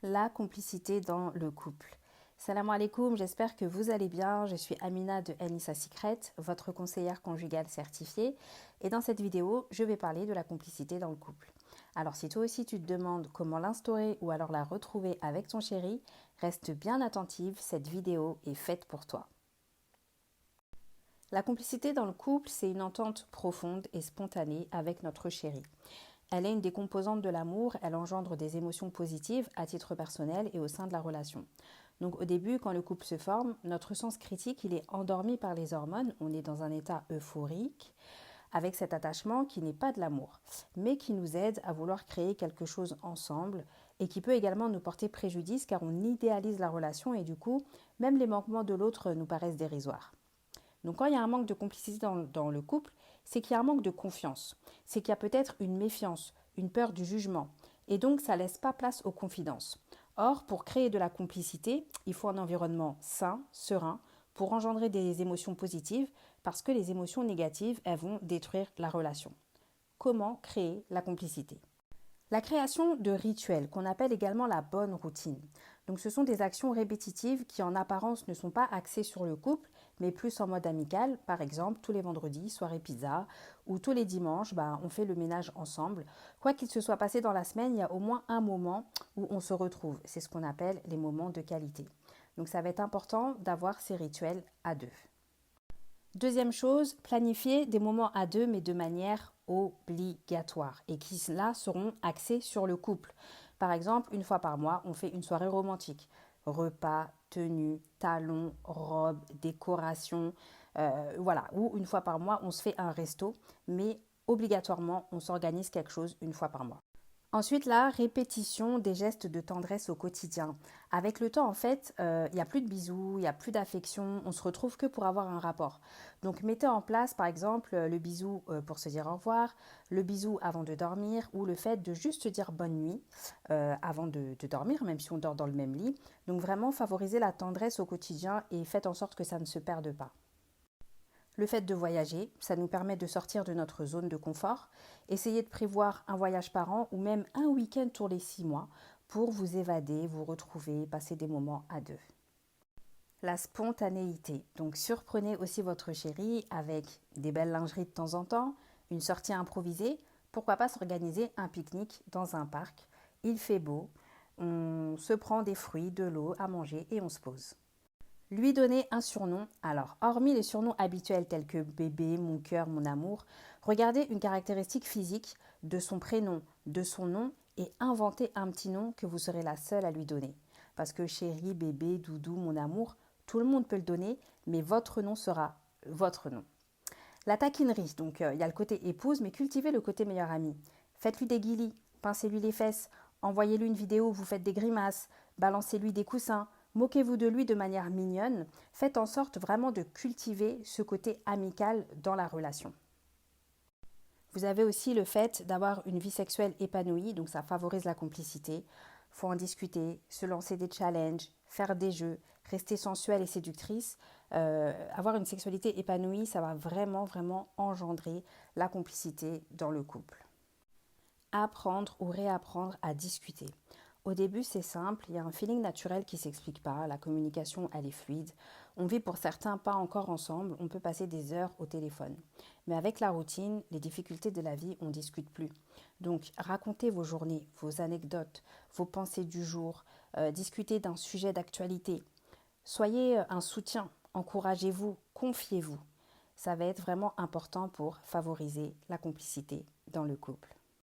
La complicité dans le couple. Salam alaikum, j'espère que vous allez bien. Je suis Amina de Anissa Secret, votre conseillère conjugale certifiée. Et dans cette vidéo, je vais parler de la complicité dans le couple. Alors si toi aussi tu te demandes comment l'instaurer ou alors la retrouver avec ton chéri, reste bien attentive, cette vidéo est faite pour toi. La complicité dans le couple, c'est une entente profonde et spontanée avec notre chéri. Elle est une des composantes de l'amour, elle engendre des émotions positives à titre personnel et au sein de la relation. Donc au début, quand le couple se forme, notre sens critique, il est endormi par les hormones, on est dans un état euphorique, avec cet attachement qui n'est pas de l'amour, mais qui nous aide à vouloir créer quelque chose ensemble et qui peut également nous porter préjudice car on idéalise la relation et du coup, même les manquements de l'autre nous paraissent dérisoires. Donc quand il y a un manque de complicité dans le couple, c'est qu'il y a un manque de confiance. C'est qu'il y a peut-être une méfiance, une peur du jugement. Et donc ça ne laisse pas place aux confidences. Or, pour créer de la complicité, il faut un environnement sain, serein, pour engendrer des émotions positives, parce que les émotions négatives, elles vont détruire la relation. Comment créer la complicité ? La création de rituels, qu'on appelle également la bonne routine. Donc ce sont des actions répétitives qui en apparence ne sont pas axées sur le couple, mais plus en mode amical. Par exemple, tous les vendredis, soirée pizza, ou tous les dimanches, on fait le ménage ensemble. Quoi qu'il se soit passé dans la semaine, il y a au moins un moment où on se retrouve. C'est ce qu'on appelle les moments de qualité. Donc ça va être important d'avoir ces rituels à deux. Deuxième chose, planifier des moments à deux, mais de manière obligatoire et qui là seront axés sur le couple. Par exemple, une fois par mois, on fait une soirée romantique. Repas, tenue, talons, robes, décoration, voilà. Ou une fois par mois, on se fait un resto, mais obligatoirement, on s'organise quelque chose une fois par mois. Ensuite, la répétition des gestes de tendresse au quotidien. Avec le temps, en fait, il n'y a plus de bisous, il n'y a plus d'affection, on se retrouve que pour avoir un rapport. Donc, mettez en place, par exemple, le bisou pour se dire au revoir, le bisou avant de dormir ou le fait de juste dire bonne nuit avant de dormir, même si on dort dans le même lit. Donc, vraiment, favorisez la tendresse au quotidien et faites en sorte que ça ne se perde pas. Le fait de voyager, ça nous permet de sortir de notre zone de confort. Essayez de prévoir un voyage par an ou même un week-end tous les 6 mois pour vous évader, vous retrouver, passer des moments à deux. La spontanéité. Donc surprenez aussi votre chéri avec des belles lingeries de temps en temps, une sortie improvisée. Pourquoi pas s'organiser un pique-nique dans un parc. Il fait beau, on se prend des fruits, de l'eau à manger et on se pose. Lui donner un surnom. Alors, hormis les surnoms habituels tels que bébé, mon cœur, mon amour, regardez une caractéristique physique de son prénom, de son nom et inventez un petit nom que vous serez la seule à lui donner. Parce que chéri, bébé, doudou, mon amour, tout le monde peut le donner, mais votre nom sera votre nom. La taquinerie, donc il y a le côté épouse, mais cultivez le côté meilleur ami. Faites-lui des guilis, pincez-lui les fesses, envoyez-lui une vidéo où vous faites des grimaces, balancez-lui des coussins, moquez-vous de lui de manière mignonne. Faites en sorte vraiment de cultiver ce côté amical dans la relation. Vous avez aussi le fait d'avoir une vie sexuelle épanouie, donc ça favorise la complicité. Il faut en discuter, se lancer des challenges, faire des jeux, rester sensuelle et séductrice. Avoir une sexualité épanouie, ça va vraiment, vraiment engendrer la complicité dans le couple. Apprendre ou réapprendre à discuter. Au début, c'est simple, il y a un feeling naturel qui ne s'explique pas, la communication, elle est fluide. On vit pour certains pas encore ensemble, on peut passer des heures au téléphone. Mais avec la routine, les difficultés de la vie, on ne discute plus. Donc, racontez vos journées, vos anecdotes, vos pensées du jour, discutez d'un sujet d'actualité. Soyez un soutien, encouragez-vous, confiez-vous. Ça va être vraiment important pour favoriser la complicité dans le couple.